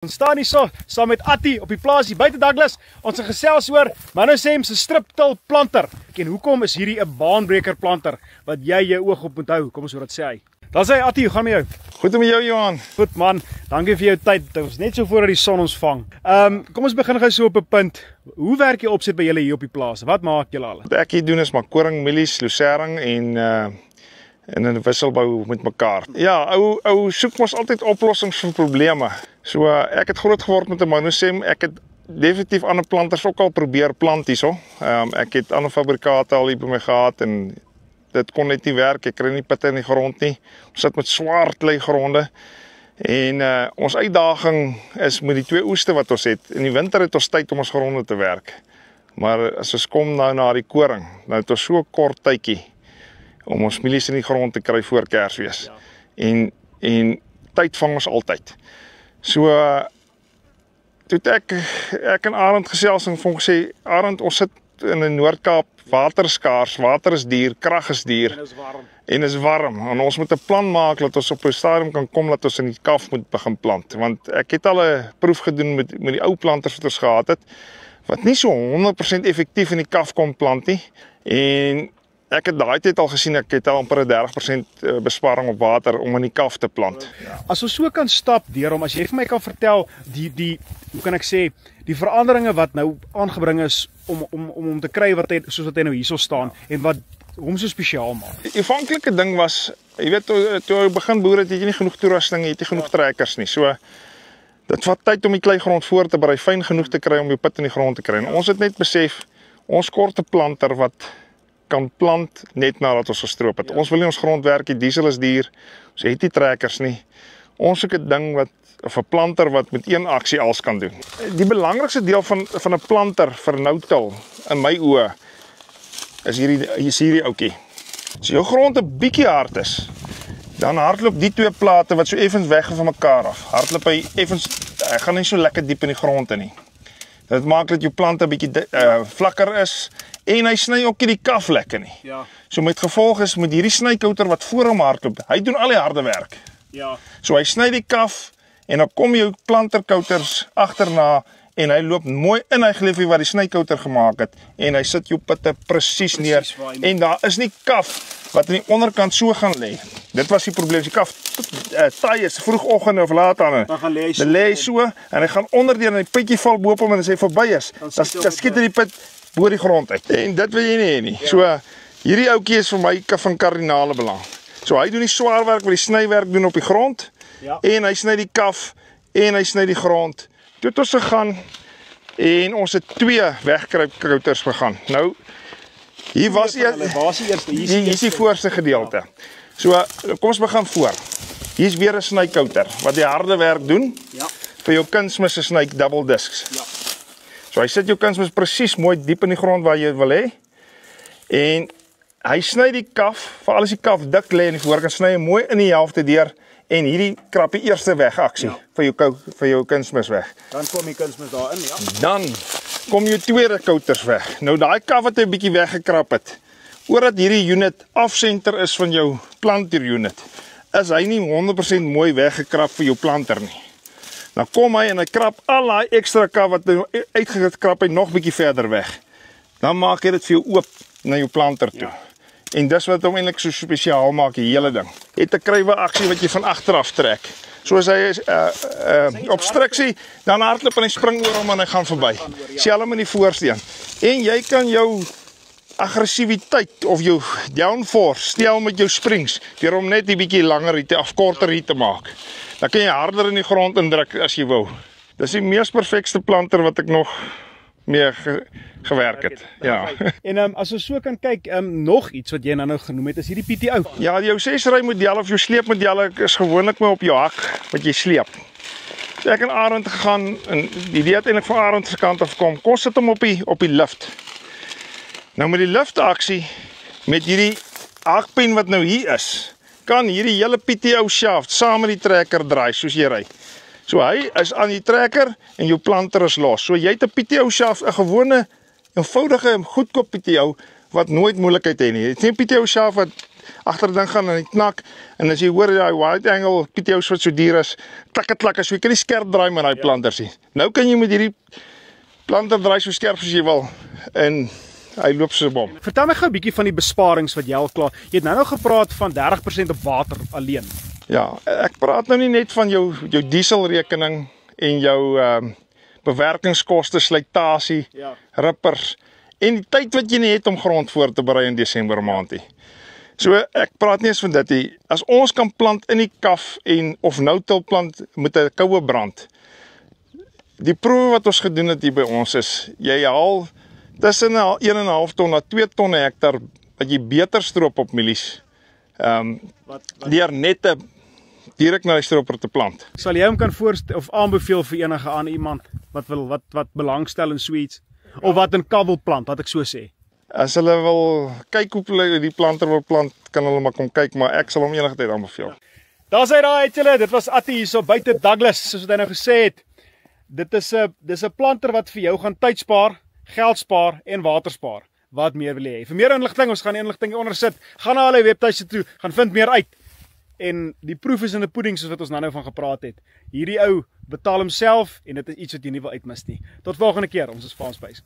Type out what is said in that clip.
Ons staan hier saam met Attie op die plaas hier buite Douglas. Ons gaan gesels oor Manusem se striptil planter. En hoekom is hierdie 'n baanbreker planter wat jy jou oog op moet hou? Kom ons hoor wat sê hy. Dan sê Attie, hoe gaan met jou? Goed met jou, Johan. Goed man, dankie vir jou tyd. Dit was net so voordat die son ons vang. Kom ons begin gou so op 'n punt. Hoe werk jy opset by julle hier op die plaas? Wat maak julle al? Wat ek hier doen is maar koring, mielies, lucering en 'n wisselbou met mekaar. Ja, ou soek mos altyd oplossings vir probleme. So ek het groot geword met 'n Manusem. Ek het definitief ander planters ook al probeer plant hierso. Ek het ander fabrikate al hier by my gehad en dit kon net nie werk. Ek kry nie pitte in die grond nie. Ons sit met swaar klei gronde. En ons uitdaging is met die twee oeste wat ons het. In die winter het ons tyd om ons gronde te werk. Maar as ons kom nou na die koring, nou het ons so 'n kort tydjie om ons mielies in die grond te kry voor Kersfees. Ja. En tyd vang ons altyd. So toe ek en Arend gesels en vir hom gesê, Arend, ons sit in die Noord-Kaap, water is skaars, water is duur, krag is duur. En is warm. En ons moet 'n plan maak dat ons op 'n stadium kan kom dat ons in die kaf moet begin plant. Want ek het al 'n proef gedoen met die ou planters wat ons gehad het, wat nie so 100% effektief in die kaf kon plant nie. En ek het daai tyd al gesien, ek het al amper 'n 30% besparing op water om in die kaf te plant. As ons so kan stap deur hom, as jy vir my kan vertel hoe kan ek sê, die veranderinge wat nou aangebring is om te kry wat hy soos wat hy nou hierso staan en wat hom so spesiaal maak. Die aanvanklike ding was, jy weet, toe jy begin boer het jy nie genoeg toerusting, jy het nie genoeg trekkers nie. So dit vat tyd om die kleigrond voor te berei, fyn genoeg te kry om jou put in die grond te kry. En ons het net besef, ons kort 'n planter wat kan plant net nadat ons gestroop het. Ja. Ons wil nie ons grond werk, die diesel is duur, ons het nie trekkers nie. Ons soek 'n ding of 'n planter wat met een aksie alles kan doen. Die belangrikste deel van 'n planter vir nou-til, in my oë, is hierdie ouetjie. As jou grond 'n bietjie hard is, dan hardloop die twee plate wat so effens weg van mekaar af. Hardloop hy gaan nie so lekker diep in die grond in nie. Dit maak dat jou plant 'n bietjie vlakker is. En hy sny ook nie die kaf lekker nie. Ja. So met gevolg is met hierdie snykouter wat voor hom hardloop, hy doen al die harde werk. Ja. So hy sny die kaf en dan kom jou planterkouters agterna en hy loop mooi in hy geliefie wat die snykouter gemaak het en hy sit jou pitte presies neer en daar is nie kaf wat aan die onderkant so gaan lê. Dit was die probleem, die kaf taai is vroegoggend of laat aan. Dan gaan lê hy so en hy gaan onderdeur en die pitjie val bo op hom en as hy verby is, dan skiet hy die pit bo die grond uit. En dit wil jy nie hê nie. Ja. So hierdie ouetjie is vir my van kardinale belang. So hy doen die swaar werk wat die snywerk doen op die grond. Ja. En hy sny die kaf en hy sny die grond. Toe het ons gegaan en ons het 2 wegkruipkouters gegaan. Nou hier was hier is die voorste gedeelte. So kom ons begin voor. Hier is weer 'n snykouter wat die harde werk doen. Ja. Vir jou kunsmis se sny double discs. Ja. So hy sit jou kunsmis presies mooi diep in die grond waar jy wil hê. En hy sny die kaf, veral as die kaf dik lê in die voorkant, sny hy mooi in die helfte deur en hierdie krap die eerste weg aksie vir jou kunsmis weg. Dan kom die kunsmis daarin, ja. Dan kom jou tweede kouters weg. Nou daai kaf wat hy 'n bietjie weggekrap het, oordat hierdie unit afsenter is van jou planter unit, is hy nie 100% mooi weggekrap vir jou planter nie. Dan kom hy en hy krap al daai ekstra kaf wat hy uitgekrap het nog bietjie verder weg. Dan maak hy dit vir jou oop na jou planter toe. Ja. En dis wat hom eintlik so spesiaal maak, die hele ding. Het 'n krywe aksie wat jy van agteraf trek. Soos hy is obstruksie, dan hardloop en hy spring oor hom en hy gaan verby. Selfs met die voorsteen. En jy kan jou aggressiwiteit of jou downforce stel met jou springs deur hom net 'n bietjie langer of korter te maak. Dan kan jy harder in die grond indruk as jy wou. Dis die mees perfekste planter wat ek nog mee gewerk het. Ja. En as ons so kan kyk, nog iets wat jy nou genoem het, is hierdie PTO. Ja, jou 6-ry model of jou sleepmodelle is gewoonlik maar op jou hak wat jy sleep. So ek en Arend gegaan en die idee het eintlik van Arend se kant af kom. Kom sit hom op die lift. Nou met die lift aksie met hierdie hakpen wat nou hier is, kan hierdie hele PTO shaft saam met die trekker draai soos jy ry. So hy is aan die trekker en jou planter is los. So jy het 'n PTO shaft, 'n gewone, eenvoudige en goedkoop PTO wat nooit moeilikheid het nie. Dit is nie 'n PTO shaft wat agter die ding gaan en hy knak en as jy hoor daai wide angle PTO's wat so duur is, klik so jy kan nie skerp draai met daai planters nie. Nou kan jy met hierdie planter draai so skerp soos jy wil en hy loop soos 'n bom. Vertel my gou 'n bietjie van die besparings wat jy al klaar. Jy het nou gepraat van 30% op water alleen. Ja, ek praat nou nie net van jou dieselrekening en jou bewerkingskoste, slytasie, rippers en die tyd wat jy nie het om grond voor te berei in Desember maand nie. So ek praat nie eens van dit nie. As ons kan plant in die kaf en of nou-til plant met 'n koue brand. Die proewe wat ons gedoen het hier by ons is jy haal tussen 1,5 ton na 2 ton per hektar wat jy beter stroop op mielies. Deur net direk na die stroper te plant. Sal jy hom kan voorstel of aanbeveel vir enige ander iemand wat belangstel in so iets of wat 'n kabbel plant, wat ek so sê? As hulle wil kyk hoe hulle die planter wil plant, kan hulle maar kom kyk, maar ek sal hom enige tyd aanbeveel. Daar's hy daai uit julle. Dit was Attie hierso buite Douglas, soos wat hy nou gesê het. Dis 'n planter wat vir jou gaan tyd spaar, geld spaar en water spaar. Wat meer wil jy hê? Vir meer inligting, ons gaan die inligting onder sit. Gaan na hulle webtuiste toe, gaan vind meer uit. En die proef is in 'n pudding soos wat ons nou van gepraat het. Hierdie ou betaal homself en dit is iets wat jy nie wil uitmis nie. Tot volgende keer, ons is Farm Space.